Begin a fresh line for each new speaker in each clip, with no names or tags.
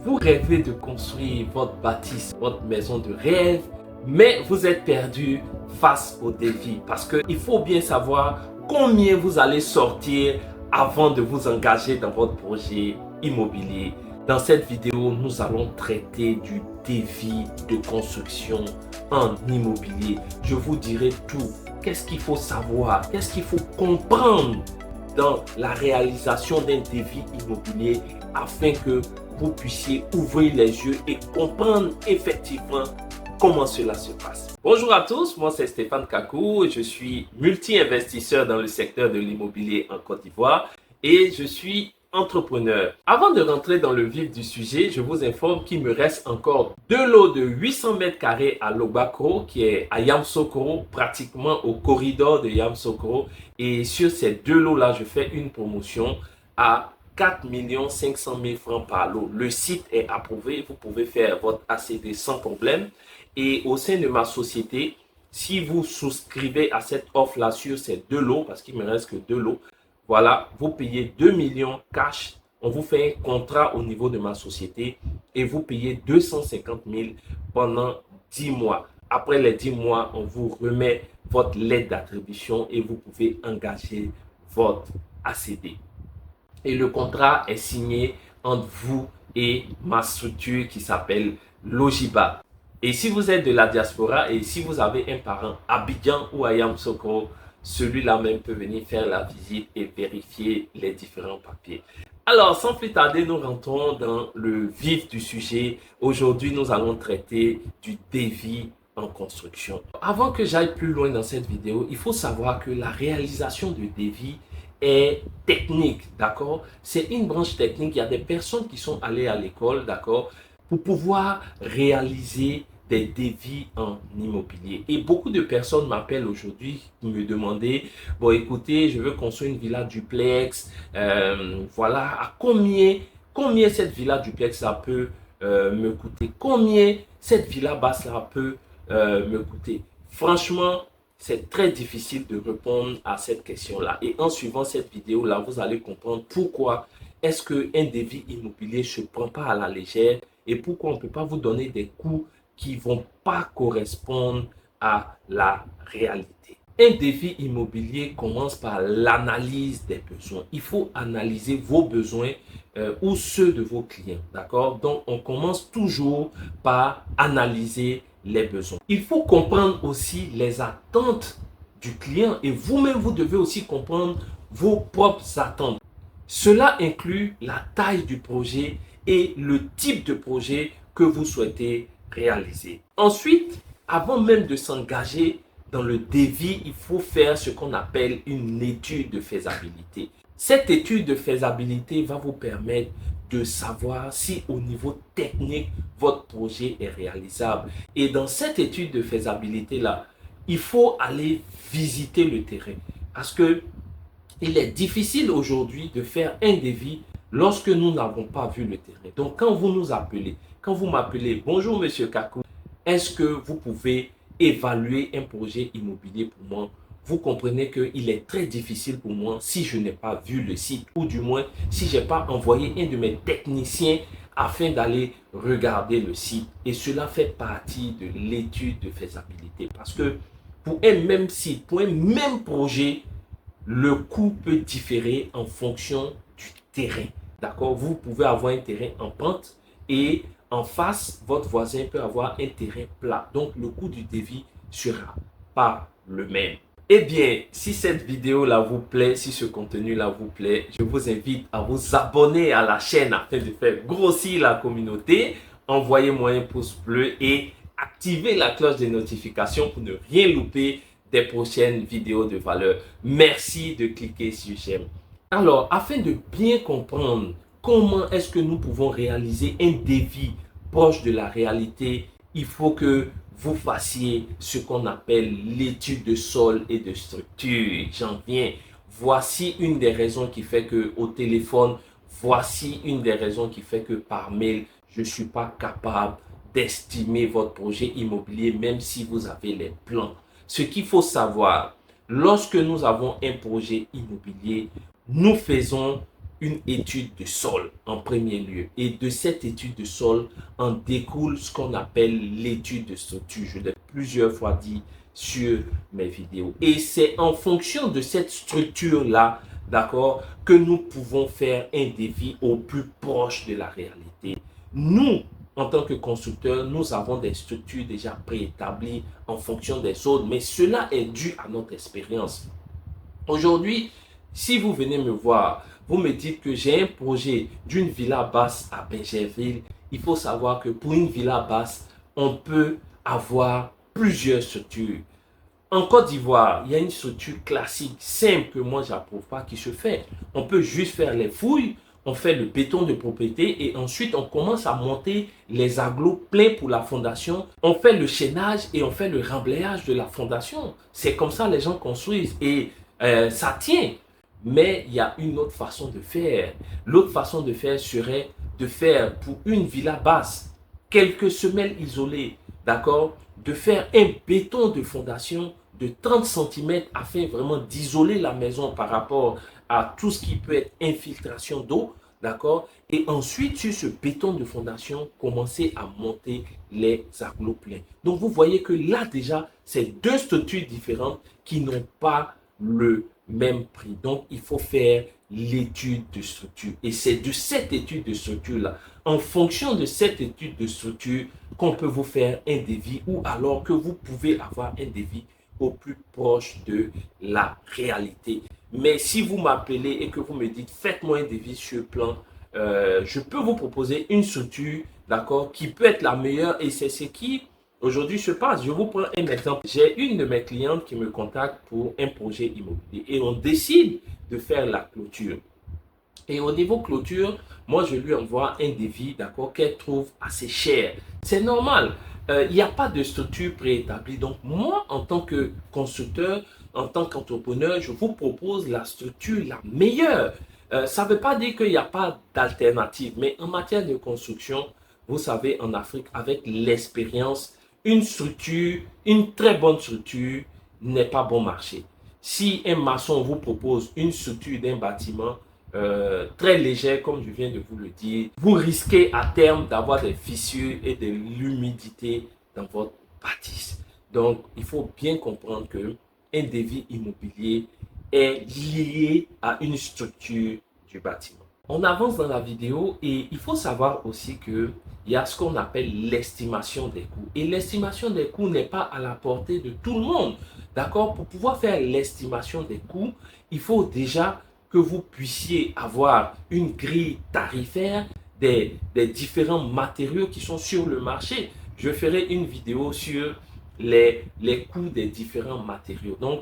Vous rêvez de construire votre bâtisse, votre maison de rêve, mais vous êtes perdu face aux défis parce qu'il faut bien savoir combien vous allez sortir avant de vous engager dans votre projet immobilier. Dans cette vidéo, nous allons traiter du défi de construction en immobilier. Je vous dirai tout. Qu'est-ce qu'il faut savoir? Qu'est-ce qu'il faut comprendre dans la réalisation d'un défi immobilier afin que vous puissiez ouvrir les yeux et comprendre effectivement comment cela se passe. Bonjour à tous, moi c'est Stéphane Kakou, je suis multi-investisseur dans le secteur de l'immobilier en Côte d'Ivoire et je suis entrepreneur. Avant de rentrer dans le vif du sujet, je vous informe qu'il me reste encore deux lots de 800 mètres carrés à Lobakro, qui est à Yamoussoukro, pratiquement au corridor de Yamoussoukro. Et sur ces deux lots-là, je fais une promotion à 4 500 000 francs par lot. Le site est approuvé, vous pouvez faire votre ACD sans problème. Et au sein de ma société, si vous souscrivez à cette offre-là sur ces deux lots, parce qu'il me reste que deux lots, voilà, vous payez 2 millions cash. On vous fait un contrat au niveau de ma société et vous payez 250 000 pendant 10 mois. Après les 10 mois, on vous remet votre lettre d'attribution et vous pouvez engager votre ACD. Et le contrat est signé entre vous et ma structure qui s'appelle Logiba. Et si vous êtes de la diaspora et si vous avez un parent à Abidjan ou à Yamoussoukro, celui-là même peut venir faire la visite et vérifier les différents papiers. Alors, sans plus tarder, nous rentrons dans le vif du sujet. Aujourd'hui, nous allons traiter du devis en construction. Avant que j'aille plus loin dans cette vidéo, il faut savoir que la réalisation du devis est technique, d'accord? C'est une branche technique. Il y a des personnes qui sont allées à l'école, d'accord, pour pouvoir réaliser des devis en immobilier. Et beaucoup de personnes m'appellent aujourd'hui me demander, bon écoutez, je veux construire une villa duplex, voilà, à combien cette villa duplex ça peut me coûter, combien cette villa basse là peut me coûter. Franchement, c'est très difficile de répondre à cette question-là. Et en suivant cette vidéo-là, vous allez comprendre pourquoi est-ce qu'un devis immobilier ne se prend pas à la légère et pourquoi on ne peut pas vous donner des coûts qui ne vont pas correspondre à la réalité. Un défi immobilier commence par l'analyse des besoins. Il faut analyser vos besoins ou ceux de vos clients, d'accord? Donc, on commence toujours par analyser les besoins. Il faut comprendre aussi les attentes du client et vous-même, vous devez aussi comprendre vos propres attentes. Cela inclut la taille du projet et le type de projet que vous souhaitez réaliser. Ensuite, avant même de s'engager dans le devis, il faut faire ce qu'on appelle une étude de faisabilité. Cette étude de faisabilité va vous permettre de savoir si au niveau technique, votre projet est réalisable. Et dans cette étude de faisabilité-là, il faut aller visiter le terrain. Parce que il est difficile aujourd'hui de faire un devis lorsque nous n'avons pas vu le terrain. Donc, quand vous nous appelez, quand vous m'appelez, bonjour Monsieur Kakou, est-ce que vous pouvez évaluer un projet immobilier pour moi? Vous comprenez qu'il est très difficile pour moi si je n'ai pas vu le site ou du moins si je n'ai pas envoyé un de mes techniciens afin d'aller regarder le site. Et cela fait partie de l'étude de faisabilité parce que pour un même site, pour un même projet, le coût peut différer en fonction du terrain. D'accord? Vous pouvez avoir un terrain en pente et en face, votre voisin peut avoir un terrain plat. Donc, le coût du devis sera pas le même. Eh bien, si cette vidéo-là vous plaît, si ce contenu-là vous plaît, je vous invite à vous abonner à la chaîne afin de faire grossir la communauté. Envoyez-moi un pouce bleu et activez la cloche de notification pour ne rien louper des prochaines vidéos de valeur. Merci de cliquer sur j'aime. Alors, afin de bien comprendre comment est-ce que nous pouvons réaliser un devis proche de la réalité, il faut que vous fassiez ce qu'on appelle l'étude de sol et de structure. J'en viens. Voici une des raisons qui fait que au téléphone, voici une des raisons qui fait que par mail, je ne suis pas capable d'estimer votre projet immobilier même si vous avez les plans. Ce qu'il faut savoir, lorsque nous avons un projet immobilier, nous faisons une étude de sol en premier lieu. Et de cette étude de sol en découle ce qu'on appelle l'étude de structure. Je l'ai plusieurs fois dit sur mes vidéos. Et c'est en fonction de cette structure-là, d'accord, que nous pouvons faire un devis au plus proche de la réalité. Nous, en tant que constructeurs, nous avons des structures déjà préétablies en fonction des zones, mais cela est dû à notre expérience. Aujourd'hui, si vous venez me voir, vous me dites que j'ai un projet d'une villa basse à Benjerville, il faut savoir que pour une villa basse, on peut avoir plusieurs structures. En Côte d'Ivoire, il y a une structure classique, simple, que moi, je n'approuve pas, qui se fait. On peut juste faire les fouilles, on fait le béton de propriété et ensuite, on commence à monter les agglos pleins pour la fondation. On fait le chaînage et on fait le remblayage de la fondation. C'est comme ça que les gens construisent et ça tient. Mais il y a une autre façon de faire. L'autre façon de faire serait de faire pour une villa basse quelques semelles isolées, d'accord? De faire un béton de fondation de 30 cm afin vraiment d'isoler la maison par rapport à tout ce qui peut être infiltration d'eau, d'accord? Et ensuite, sur ce béton de fondation, commencer à monter les agglos pleins. Donc, vous voyez que là, déjà, c'est deux structures différentes qui n'ont pas le même prix. Donc, il faut faire l'étude de structure. Et c'est de cette étude de structure-là, en fonction de cette étude de structure, qu'on peut vous faire un devis ou alors que vous pouvez avoir un devis au plus proche de la réalité. Mais si vous m'appelez et que vous me dites, faites-moi un devis sur plan, je peux vous proposer une structure, d'accord, qui peut être la meilleure et c'est ce qui aujourd'hui se passe. Je vous prends un exemple. J'ai une de mes clientes qui me contacte pour un projet immobilier et on décide de faire la clôture. Et au niveau clôture, moi je lui envoie un devis, d'accord, qu'elle trouve assez cher. C'est normal. Il n'y a pas de structure préétablie. Donc moi, en tant que constructeur, en tant qu'entrepreneur, je vous propose la structure la meilleure. Ça ne veut pas dire qu'il n'y a pas d'alternative, mais en matière de construction, vous savez, en Afrique, avec l'expérience, une structure, une très bonne structure n'est pas bon marché. Si un maçon vous propose une structure d'un bâtiment très légère, comme je viens de vous le dire, vous risquez à terme d'avoir des fissures et de l'humidité dans votre bâtisse. Donc, il faut bien comprendre que un devis immobilier est lié à une structure du bâtiment. On avance dans la vidéo et il faut savoir aussi que il y a ce qu'on appelle l'estimation des coûts. Et l'estimation des coûts n'est pas à la portée de tout le monde. D'accord? Pour pouvoir faire l'estimation des coûts, il faut déjà que vous puissiez avoir une grille tarifaire des différents matériaux qui sont sur le marché. Je ferai une vidéo sur les coûts des différents matériaux. Donc,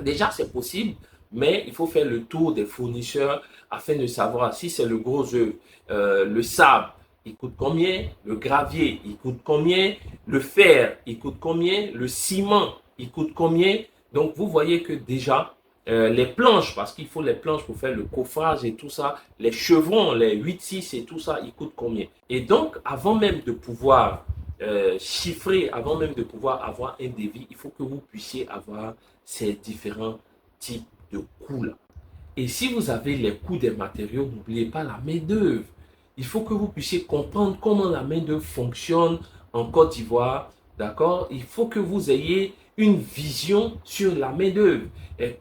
déjà, c'est possible, mais il faut faire le tour des fournisseurs afin de savoir si c'est le gros œuvre, le sable, il coûte combien, le gravier, il coûte combien, le fer, il coûte combien, le ciment, il coûte combien. Donc, vous voyez que déjà, les planches, parce qu'il faut les planches pour faire le coffrage et tout ça, les chevrons, les 8-6 et tout ça, ils coûtent combien. Et donc, avant même de pouvoir chiffrer, avant même de pouvoir avoir un devis, il faut que vous puissiez avoir ces différents types de coûts-là. Et si vous avez les coûts des matériaux, n'oubliez pas la main-d'œuvre. Il faut que vous puissiez comprendre comment la main-d'œuvre fonctionne en Côte d'Ivoire. D'accord? Il faut que vous ayez une vision sur la main-d'œuvre.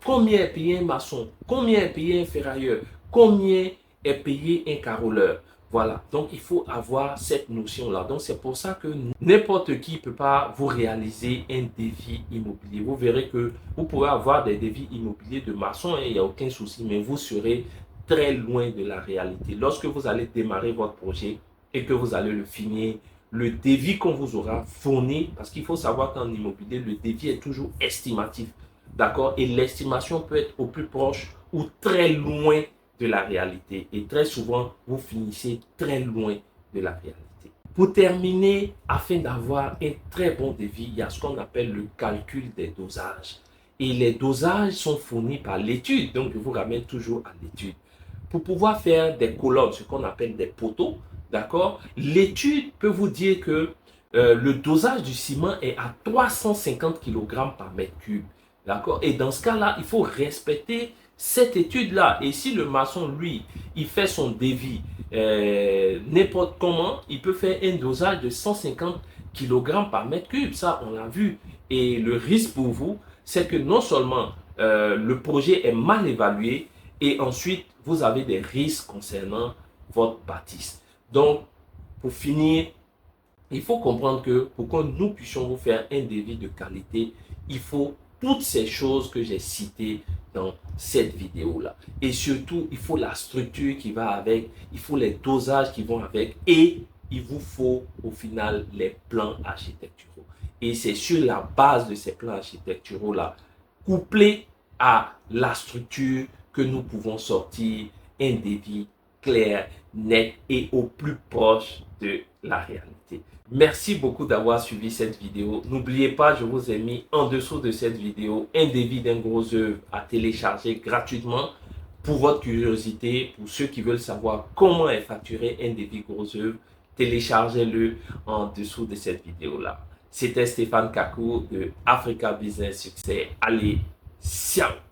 Combien est payé un maçon? Combien est payé un ferrailleur? Combien est payé un carreleur? Voilà, donc il faut avoir cette notion-là. Donc c'est pour ça que n'importe qui ne peut pas vous réaliser un devis immobilier. Vous verrez que vous pouvez avoir des devis immobiliers de maçon, il n'y a aucun souci, mais vous serez très loin de la réalité. Lorsque vous allez démarrer votre projet et que vous allez le finir, le devis qu'on vous aura fourni, parce qu'il faut savoir qu'en immobilier, le devis est toujours estimatif. D'accord? Et l'estimation peut être au plus proche ou très loin de la réalité. Et très souvent, vous finissez très loin de la réalité. Pour terminer, afin d'avoir un très bon devis, il y a ce qu'on appelle le calcul des dosages. Et les dosages sont fournis par l'étude. Donc, je vous ramène toujours à l'étude. Pour pouvoir faire des colonnes, ce qu'on appelle des poteaux, d'accord, l'étude peut vous dire que le dosage du ciment est à 350 kg par mètre cube. D'accord? Et dans ce cas-là, il faut respecter cette étude-là. Et si le maçon, lui, il fait son devis n'importe comment, il peut faire un dosage de 150 kg par mètre cube. Ça, on l'a vu. Et le risque pour vous, c'est que non seulement le projet est mal évalué, et ensuite, vous avez des risques concernant votre bâtisse. Donc, pour finir, il faut comprendre que pour que nous puissions vous faire un devis de qualité, il faut toutes ces choses que j'ai citées dans cette vidéo-là. Et surtout, il faut la structure qui va avec, il faut les dosages qui vont avec, et il vous faut au final les plans architecturaux. Et c'est sur la base de ces plans architecturaux-là, couplés à la structure, que nous pouvons sortir un devis clair, net et au plus proche de la réalité. Merci beaucoup d'avoir suivi cette vidéo. N'oubliez pas, je vous ai mis en dessous de cette vidéo un devis d'un gros œuvre à télécharger gratuitement pour votre curiosité. Pour ceux qui veulent savoir comment est facturé un devis gros œuvre, téléchargez-le en dessous de cette vidéo-là. C'était Stéphane Kakou de Africa Business Success. Allez, ciao!